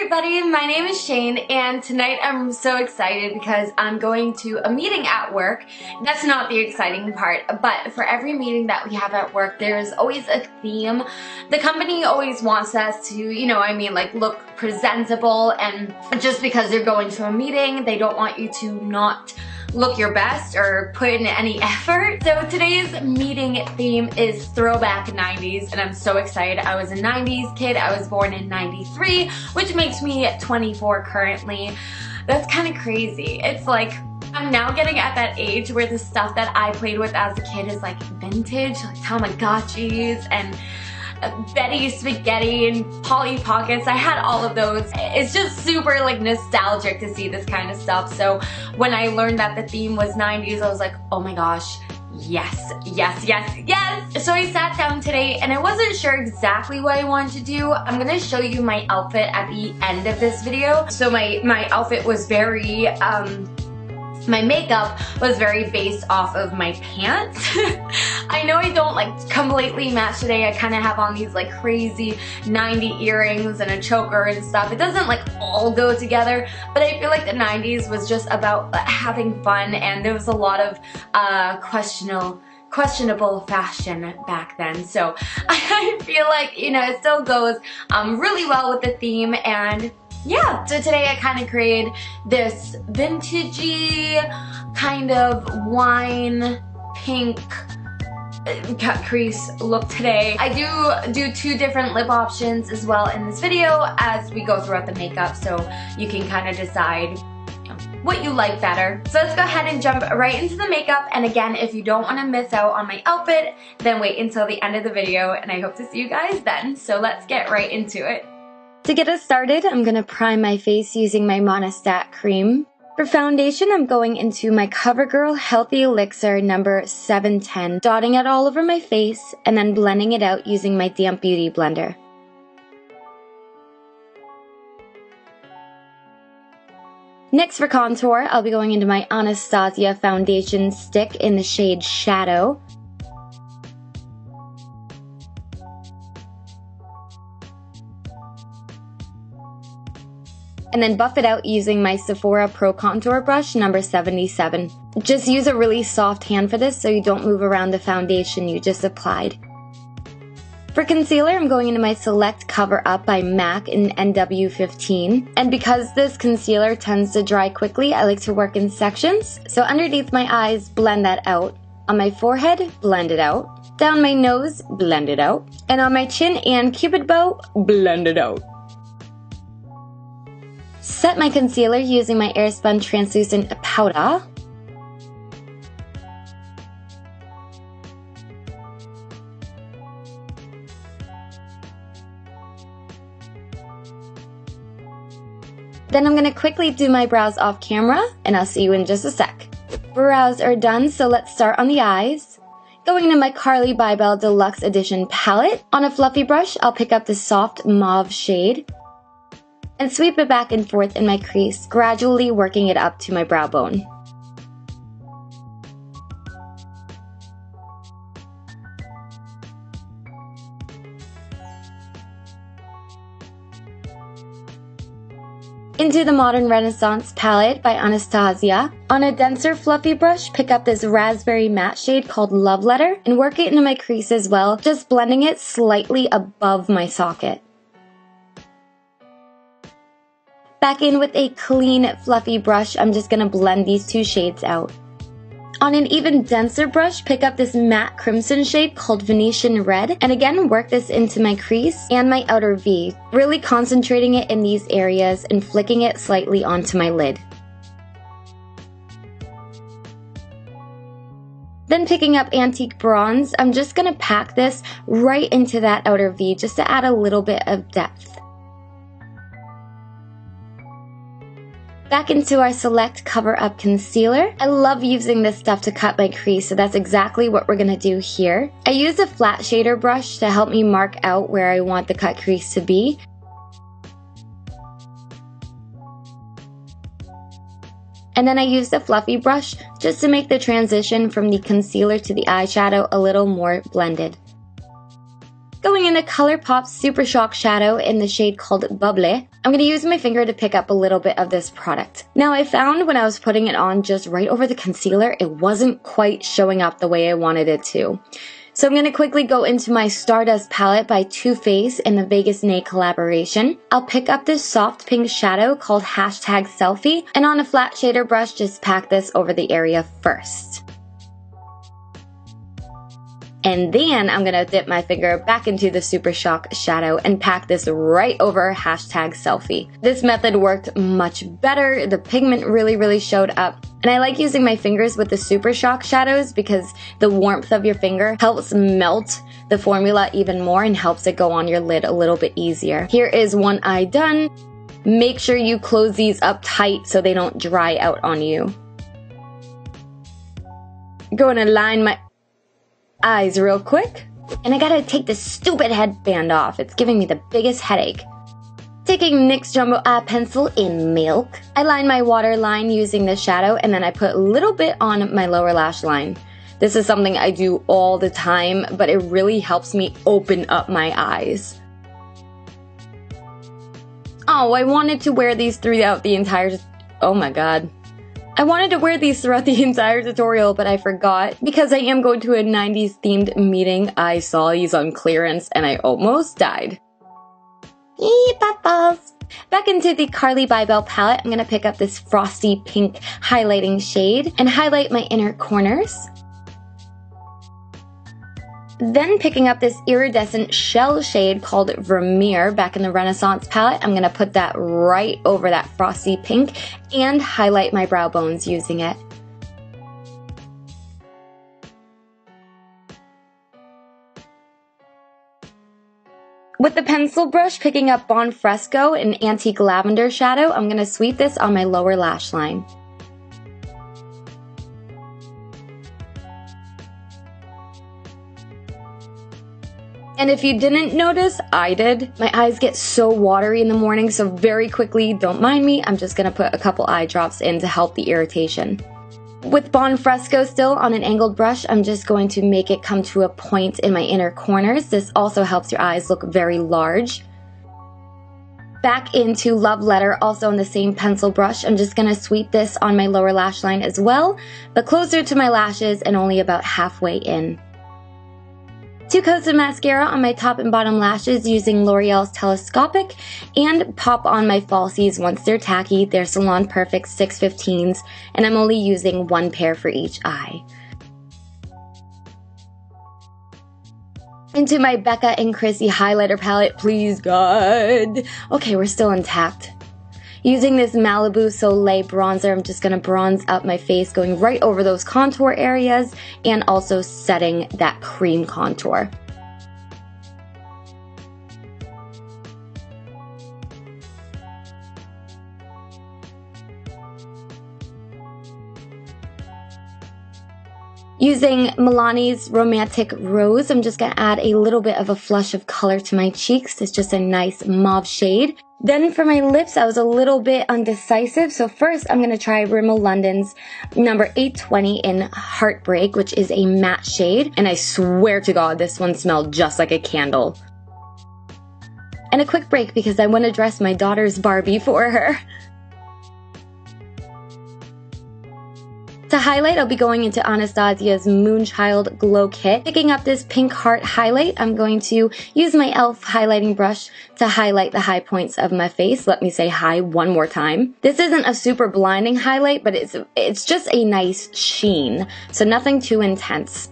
everybody, my name is Shane and tonight I'm so excited because I'm going to a meeting at work. That's not the exciting part, but for every meeting that we have at work, there's always a theme. The company always wants us to, like look presentable, and just because you're going to a meeting, they don't want you to not look your best or put in any effort. So today's meeting theme is throwback 90s, and I'm so excited. I was a 90s kid. I was born in 93, which makes me 24 currently. That's kind of crazy. It's like I'm now getting at that age where the stuff that I played with as a kid is like vintage, like Tamagotchis and Betty Spaghetti and Polly Pockets. I had all of those. It's just super like nostalgic to see this kind of stuff. So when I learned that the theme was 90s, I was like, oh my gosh, yes, yes, yes, yes. So I sat down today and I wasn't sure exactly what I wanted to do. I'm gonna show you my outfit at the end of this video. So my outfit was very, my makeup was very based off of my pants. I know I don't like completely match today. I kind of have on these like crazy 90 earrings and a choker and stuff. It doesn't like all go together, but I feel like the 90s was just about having fun, and there was a lot of questionable fashion back then. So I feel like, it still goes really well with the theme. And yeah, so today I kind of created this vintagey kind of wine pink cut crease look today. I do two different lip options as well in this video as we go throughout the makeup, so you can kind of decide what you like better. So let's go ahead and jump right into the makeup. And again, if you don't want to miss out on my outfit, then wait until the end of the video, and I hope to see you guys then. So let's get right into it. To get us started, I'm going to prime my face using my Monistat cream. For foundation, I'm going into my CoverGirl Healthy Elixir number 710, dotting it all over my face and then blending it out using my Damp Beauty blender. Next for contour, I'll be going into my Anastasia foundation stick in the shade Shadow. And then buff it out using my Sephora Pro Contour Brush number 77. Just use a really soft hand for this so you don't move around the foundation you just applied. For concealer, I'm going into my Select Cover Up by MAC in NW15. And because this concealer tends to dry quickly, I like to work in sections. So underneath my eyes, blend that out. On my forehead, blend it out. Down my nose, blend it out. And on my chin and cupid bow, blend it out. Set my concealer using my Airspun Translucent Powder. Then I'm going to quickly do my brows off camera, and I'll see you in just a sec. Brows are done, so let's start on the eyes. Going into my Carly Bybel Deluxe Edition palette. On a fluffy brush, I'll pick up the soft mauve shade and sweep it back and forth in my crease, gradually working it up to my brow bone. Into the Modern Renaissance palette by Anastasia. On a denser fluffy brush, pick up this raspberry matte shade called Love Letter and work it into my crease as well, just blending it slightly above my socket. Back in with a clean, fluffy brush, I'm just going to blend these two shades out. On an even denser brush, pick up this matte crimson shade called Venetian Red, and again, work this into my crease and my outer V, really concentrating it in these areas and flicking it slightly onto my lid. Then picking up Antique Bronze, I'm just going to pack this right into that outer V just to add a little bit of depth. Back into our Select Cover Up Concealer. I love using this stuff to cut my crease, so that's exactly what we're going to do here. I use a flat shader brush to help me mark out where I want the cut crease to be. And then I use the fluffy brush just to make the transition from the concealer to the eyeshadow a little more blended. Going doing the ColourPop Super Shock Shadow in the shade called Bubbly. I'm going to use my finger to pick up a little bit of this product. Now I found when I was putting it on just right over the concealer, it wasn't quite showing up the way I wanted it to. So I'm going to quickly go into my Stardust palette by Too Faced in the Vegas Nay collaboration. I'll pick up this soft pink shadow called #selfie, and on a flat shader brush, just pack this over the area first. And then I'm going to dip my finger back into the Super Shock shadow and pack this right over #selfie. This method worked much better. The pigment really showed up. And I like using my fingers with the Super Shock shadows because the warmth of your finger helps melt the formula even more and helps it go on your lid a little bit easier. Here is one eye done. Make sure you close these up tight so they don't dry out on you. Going to line my eyes real quick. And I gotta take this stupid headband off. It's giving me the biggest headache. Taking NYX Jumbo Eye Pencil in Milk. I line my waterline using the shadow, and then I put a little bit on my lower lash line. This is something I do all the time, but it really helps me open up my eyes. Oh, I wanted to wear these throughout the entire... Oh my god. I wanted to wear these throughout the entire tutorial, but I forgot. Because I am going to a 90s themed meeting, I saw these on clearance and I almost died. Yee, papas! Back into the Carly Bybel palette, I'm going to pick up this frosty pink highlighting shade and highlight my inner corners. Then picking up this iridescent shell shade called Vermeer back in the Renaissance palette, I'm going to put that right over that frosty pink and highlight my brow bones using it. With the pencil brush, picking up Bon Fresco in Antique Lavender shadow, I'm going to sweep this on my lower lash line. And if you didn't notice, I did. My eyes get so watery in the morning, so very quickly, don't mind me, I'm just going to put a couple eye drops in to help the irritation. With Bon Fresco still on an angled brush, I'm just going to make it come to a point in my inner corners. This also helps your eyes look very large. Back into Love Letter, also on the same pencil brush. I'm just going to sweep this on my lower lash line as well, but closer to my lashes and only about halfway in. 2 coats of mascara on my top and bottom lashes using L'Oreal's Telescopic, and pop on my falsies once they're tacky. They're Salon Perfect 615s, and I'm only using 1 pair for each eye. Into my Becca and Chrissy highlighter palette, please God. Okay, we're still intact. Using this Malibu Soleil bronzer, I'm just going to bronze up my face, going right over those contour areas and also setting that cream contour. Using Milani's Romantic Rose, I'm just going to add a little bit of a flush of color to my cheeks. It's just a nice mauve shade. Then for my lips, I was a little bit undecisive. So first, I'm going to try Rimmel London's number 820 in Heartbreak, which is a matte shade. And I swear to God, this one smelled just like a candle. And a quick break because I want to dress my daughter's Barbie for her. To highlight, I'll be going into Anastasia's Moonchild Glow Kit. Picking up this pink heart highlight, I'm going to use my e.l.f. highlighting brush to highlight the high points of my face. Let me say hi one more time. This isn't a super blinding highlight, but it's just a nice sheen, so nothing too intense.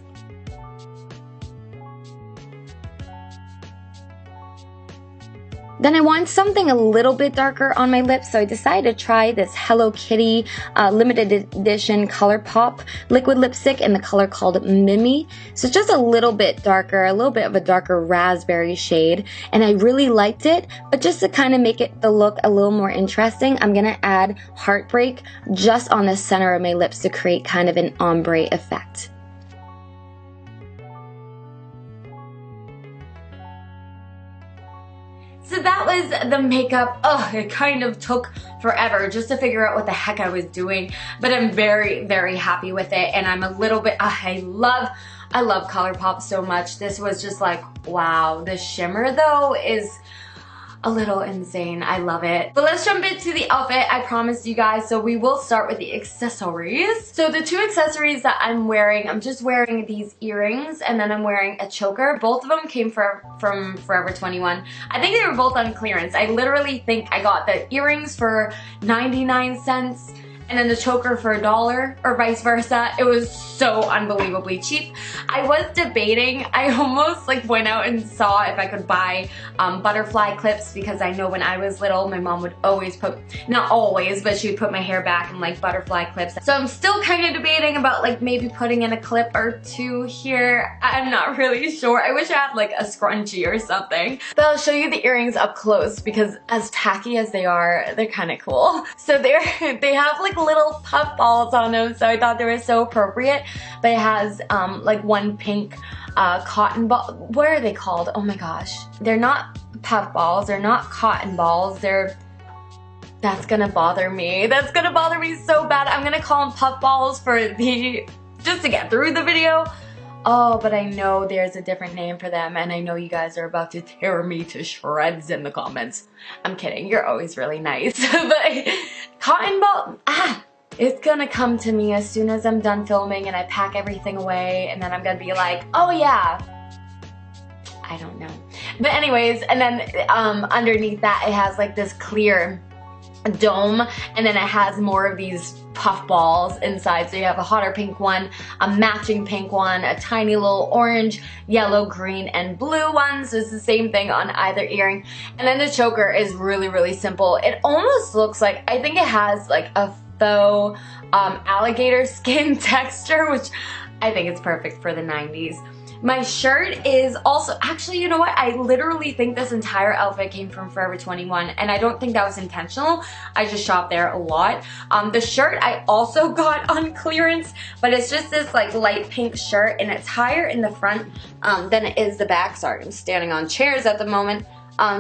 Then I want something a little bit darker on my lips, so I decided to try this Hello Kitty limited edition ColourPop liquid lipstick in the color called Mimi. So just a little bit darker, a little bit of a darker raspberry shade, and I really liked it. But just to kind of make it the look a little more interesting, I'm going to add Heartbreak just on the center of my lips to create kind of an ombre effect. So that was the makeup. Oh, it kind of took forever just to figure out what the heck I was doing, but I'm very, very happy with it, and I'm a little bit, I love I love ColourPop so much. This was just like, wow. The shimmer though is a little insane. I love it. But let's jump into the outfit I promised you guys. So we will start with the accessories. So the two accessories that I'm wearing, I'm just wearing these earrings and then I'm wearing a choker. Both of them came from Forever 21. I think they were both on clearance. I literally think I got the earrings for 99 cents and then the choker for $1 or vice versa. It was so unbelievably cheap. I was debating, I almost like went out and saw if I could buy butterfly clips, because I know when I was little, my mom would always put, not always, but she would put my hair back in like butterfly clips. So I'm still kind of debating about like maybe putting in a clip or two here. I'm not really sure. I wish I had like a scrunchie or something. But I'll show you the earrings up close, because as tacky as they are, they're kind of cool. So they have like little puff balls on them, so I thought they were so appropriate. But it has like one pink cotton ball. What are they called? Oh my gosh. They're not puff balls. They're not cotton balls. That's gonna bother me. That's gonna bother me so bad. I'm gonna call them puff balls just to get through the video. Oh, but I know there's a different name for them, and I know you guys are about to tear me to shreds in the comments. I'm kidding. You're always really nice. But cotton ball, it's gonna come to me as soon as I'm done filming and I pack everything away, and then I'm gonna be like, oh yeah. I don't know. But anyways, and then underneath that it has like this clear dome, and then it has more of these puff balls inside. So you have a hotter pink one, a matching pink one, a tiny little orange, yellow, green, and blue one. So it's the same thing on either earring. And then the choker is really, really simple. It almost looks like, I think it has like a faux alligator skin texture, which I think it's perfect for the 90s. My shirt is also, actually, you know what? I literally think this entire outfit came from Forever 21, and I don't think that was intentional. I just shopped there a lot. The shirt I also got on clearance, but it's just this like light pink shirt, and it's higher in the front than it is the back. Sorry, I'm standing on chairs at the moment.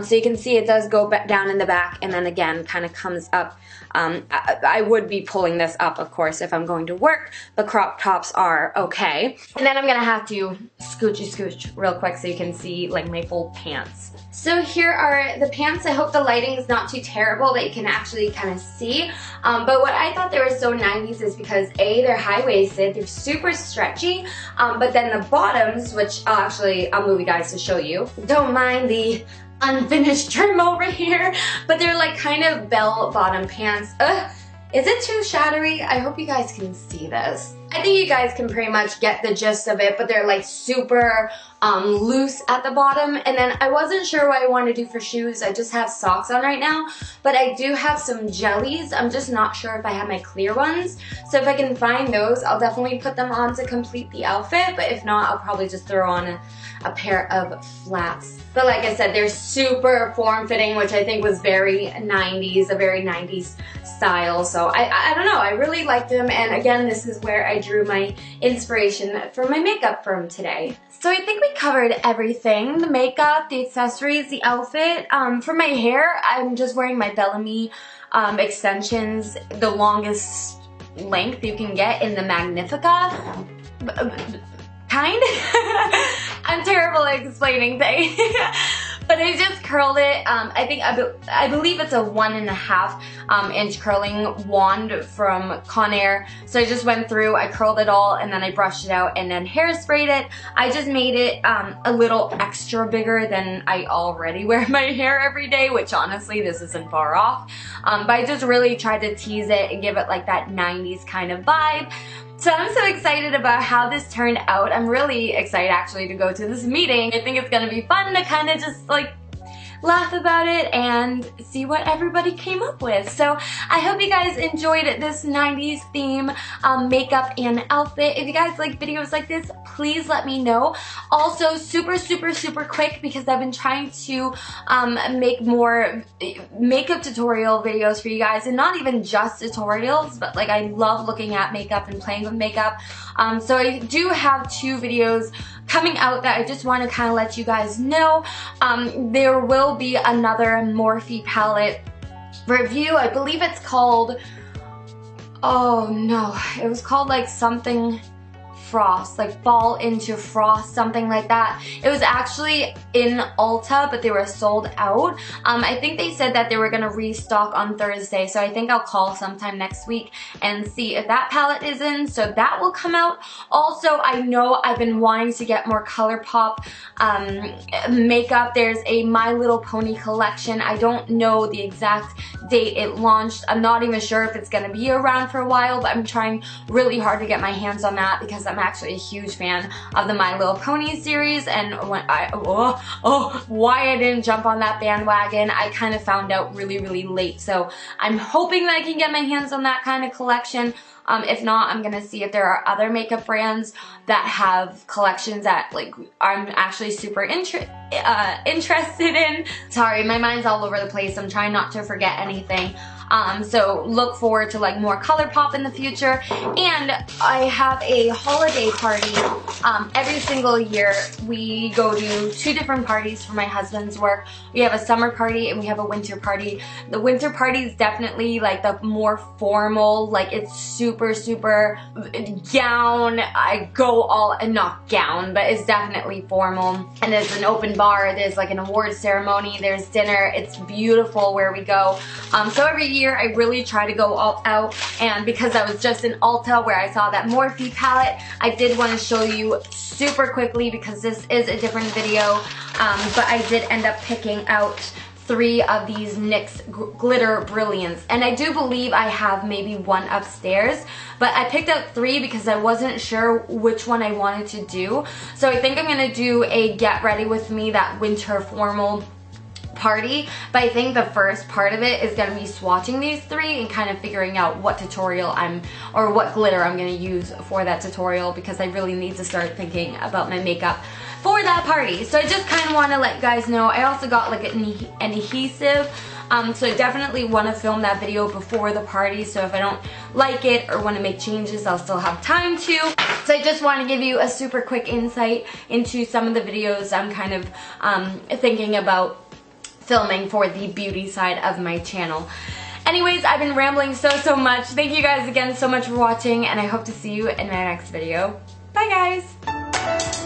So you can see it does go back down in the back, and then again kind of comes up. I would be pulling this up, of course, if I'm going to work, but crop tops are okay. And then I'm gonna have to scooch real quick so you can see like my full pants. So here are the pants. I hope the lighting is not too terrible that you can actually kind of see. But what I thought they were so 90s is because A, they're high-waisted, they're super stretchy, but then the bottoms, which I'll move you guys to show you. Don't mind the unfinished trim over here, but they're like kind of bell-bottom pants. Is it too shadowy? I hope you guys can see this. I think you guys can pretty much get the gist of it, but they're like super loose at the bottom. And then I wasn't sure what I want to do for shoes. I just have socks on right now, but I do have some jellies. I'm just not sure if I have my clear ones. So if I can find those, I'll definitely put them on to complete the outfit, but if not, I'll probably just throw on a pair of flats. But like I said, they're super form-fitting, which I think was very 90s, a very 90s style. So I don't know, I really liked them. And again, this is where I drew my inspiration for my makeup from today. So I think we covered everything. The makeup, the accessories, the outfit. For my hair, I'm just wearing my Bellamy extensions, the longest length you can get in the Magnifica. Kind? I'm terrible at explaining things. But I just curled it. I believe it's a 1.5 inch curling wand from Conair. So I just went through, I curled it all, and then I brushed it out and then hairsprayed it. I just made it a little extra bigger than I already wear my hair every day, which honestly, this isn't far off. But I just really tried to tease it and give it like that 90s kind of vibe. So I'm so excited about how this turned out. I'm really excited actually to go to this meeting. I think it's gonna be fun to kind of just like laugh about it and see what everybody came up with. So I hope you guys enjoyed this 90s theme makeup and outfit. If you guys like videos like this, please let me know. Also, super quick, because I've been trying to make more makeup tutorial videos for you guys, and not even just tutorials, but like I love looking at makeup and playing with makeup. So I do have 2 videos coming out that I just want to kind of let you guys know. There will be another Morphe palette review. I believe it's called, oh no, it was called like something Frost, like Fall into Frost, something like that. It was actually in Ulta, but they were sold out. I think they said that they were gonna restock on Thursday, so I think I'll call sometime next week and see if that palette is in, so that will come out. Also, I know I've been wanting to get more ColourPop makeup. There's a My Little Pony collection. I don't know the exact date it launched. I'm not even sure if it's gonna be around for a while, but I'm trying really hard to get my hands on that because I'm actually a huge fan of the My Little Pony series, and when why I didn't jump on that bandwagon, I kind of found out really late. So I'm hoping that I can get my hands on that kind of collection. If not, I'm gonna see if there are other makeup brands that have collections that like I'm actually super interested in. Sorry, my mind's all over the place. I'm trying not to forget anything. So look forward to like more ColourPop in the future. And I have a holiday party. Every single year we go to 2 different parties for my husband's work. We have a summer party and we have a winter party. The winter party is definitely like the more formal, like it's super gown. I go all, not gown, but it's definitely formal. And there's an open bar, there's like an award ceremony, there's dinner. It's beautiful where we go. So every year I really try to go all out, and because I was just in Ulta where I saw that Morphe palette, I did want to show you super quickly because this is a different video, but I did end up picking out 3 of these NYX Glitter Brilliance, and I do believe I have maybe 1 upstairs, but I picked out 3 because I wasn't sure which one I wanted to do. So I think I'm gonna do a get ready with me, that winter formal party, but I think the first part of it is going to be swatching these 3 and kind of figuring out what tutorial or what glitter I'm going to use for that tutorial, because I really need to start thinking about my makeup for that party. So I just kind of want to let you guys know. I also got like an adhesive, so I definitely want to film that video before the party, so if I don't like it or want to make changes, I'll still have time to. So I just want to give you a super quick insight into some of the videos I'm kind of thinking about filming for the beauty side of my channel. Anyways, I've been rambling so much. Thank you guys again so much for watching, and I hope to see you in my next video. Bye guys!